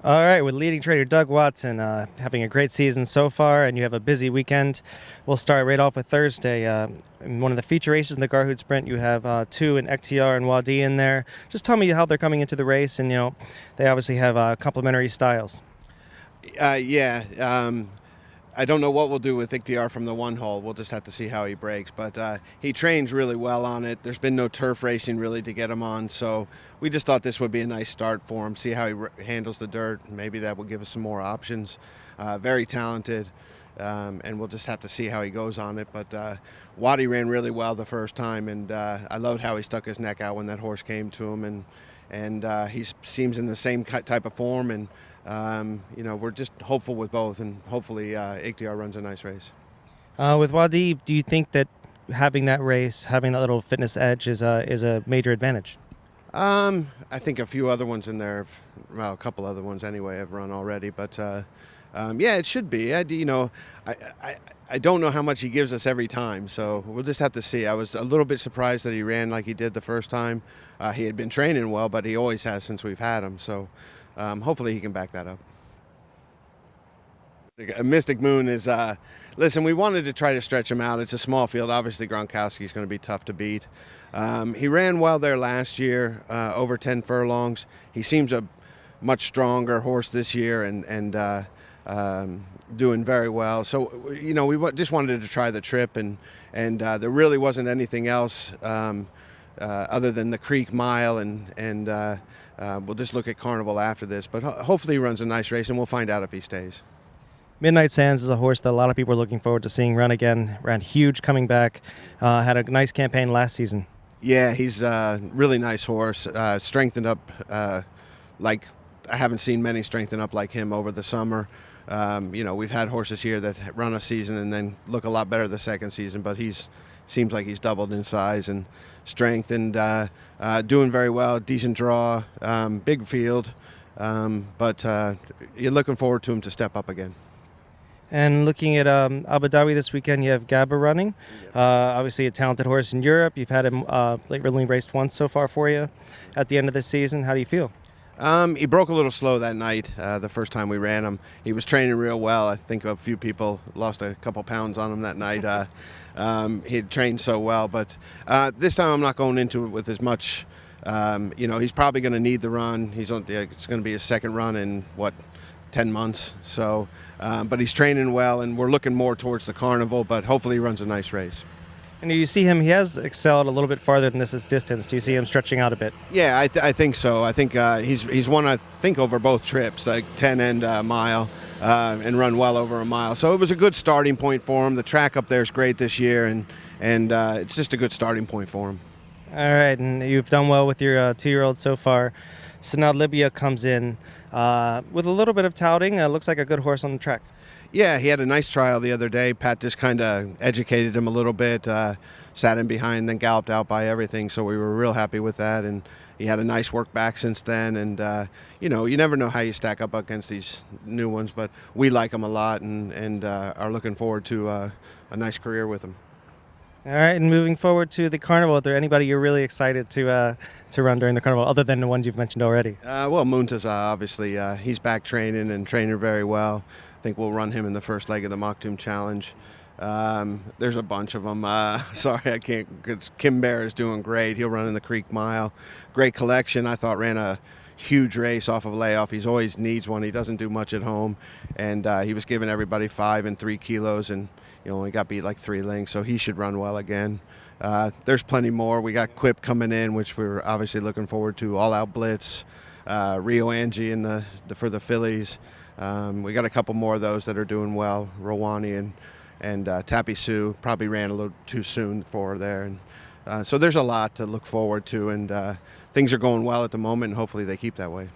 All right, with leading trader Doug Watson having a great season so far, and you have a busy weekend. We'll start right off with Thursday. In one of the feature races in the Garhoud Sprint, you have two in EKHTIYAAR and WAADY in there. Just tell me how they're coming into the race, and they obviously have complementary styles. Yeah, I don't know what we'll do with EKHTIYAAR from the one hole. We'll just have to see how he breaks. But he trains really well on it. There's been no turf racing really to get him on, so we just thought this would be a nice start for him. See how he handles the dirt. Maybe that will give us some more options. Very talented, and we'll just have to see how he goes on it. But WAADY ran really well the first time, and I loved how he stuck his neck out when that horse came to him, and he seems in the same type of form, and we're just hopeful with both, and hopefully EKHTIYAAR runs a nice race. With WAADY, do you think that having that race, having that little fitness edge is a major advantage? I think a few other ones in there, well, a couple other ones anyway, have run already, but yeah, it should be. I don't know how much he gives us every time, so we'll just have to see. I was a little bit surprised that he ran like he did the first time. He had been training well, but he always has since we've had him, so hopefully he can back that up. Mystic Moon is, listen, we wanted to try to stretch him out. It's a small field. Obviously, Gronkowski's going to be tough to beat. He ran well there last year, over 10 furlongs. He seems a much stronger horse this year, and doing very well. So, we just wanted to try the trip, and there really wasn't anything else other than the Creek Mile, and we'll just look at Carnival after this. But hopefully he runs a nice race, and we'll find out if he stays. Midnight Sands is a horse that a lot of people are looking forward to seeing run again. Ran huge coming back. Had a nice campaign last season. Yeah, he's a really nice horse. Strengthened up like I haven't seen many strengthen up like him over the summer. We've had horses here that run a season and then look a lot better the second season, but seems like he's doubled in size and strength, and doing very well. Decent draw, big field, but you're looking forward to him to step up again. And looking at Abu Dhabi this weekend, you have Gabbar running. Obviously a talented horse in Europe. You've had him really raced once so far for you at the end of the season. How do you feel? He broke a little slow that night, the first time we ran him. He was training real well. I think a few people lost a couple pounds on him that night. He had trained so well, but this time I'm not going into it with as much. He's probably going to need the run. It's going to be his second run in, 10 months. So, but he's training well, and we're looking more towards the Carnival, but hopefully he runs a nice race. And you see him, he has excelled a little bit farther than this distance. Do you see him stretching out a bit? Yeah, I think so. I think he's won, I think, over both trips, like 10 and a mile, and run well over a mile. So it was a good starting point for him. The track up there is great this year, and it's just a good starting point for him. All right, and you've done well with your 2-year-old so far. So now Libya comes in with a little bit of touting. Looks like a good horse on the track. Yeah, he had a nice trial the other day. Pat just kind of educated him a little bit, sat him behind, then galloped out by everything. So we were real happy with that, and he had a nice work back since then. And you never know how you stack up against these new ones, but we like him a lot, and are looking forward to a nice career with him. All right, and moving forward to the Carnival, is there anybody you're really excited to run during the Carnival, other than the ones you've mentioned already? Well, Muntaza, obviously, he's back training and training very well. I think we'll run him in the first leg of the Maktoum Challenge. There's a bunch of them. Sorry, I can't, because Gabbar is doing great. He'll run in the Creek Mile. Great collection. I thought ran a huge race off of layoff. He's always needs one. He doesn't do much at home. And he was giving everybody 5 and 3 kilos, and only got beat like 3 lengths, so he should run well again. There's plenty more. We got Quip coming in, which we're obviously looking forward to. All Out Blitz, Rio Angie for the fillies. We got a couple more of those that are doing well. Rowani and Tappy Sue probably ran a little too soon for her there. And so there's a lot to look forward to, and things are going well at the moment, and hopefully they keep that way.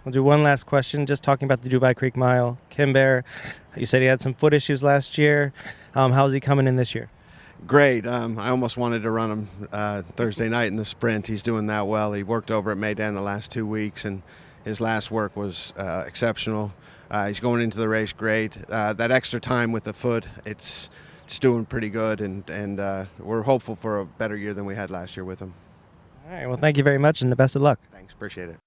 We'll do one last question, just talking about the Dubai Creek Mile. Gabbar, you said he had some foot issues last year. How's he coming in this year? Great. I almost wanted to run him Thursday night in the sprint. He's doing that well. He worked over at Meydan the last 2 weeks, and his last work was exceptional. He's going into the race great. That extra time with the foot, it's doing pretty good, and we're hopeful for a better year than we had last year with him. All right, well, thank you very much, and the best of luck. Thanks, appreciate it.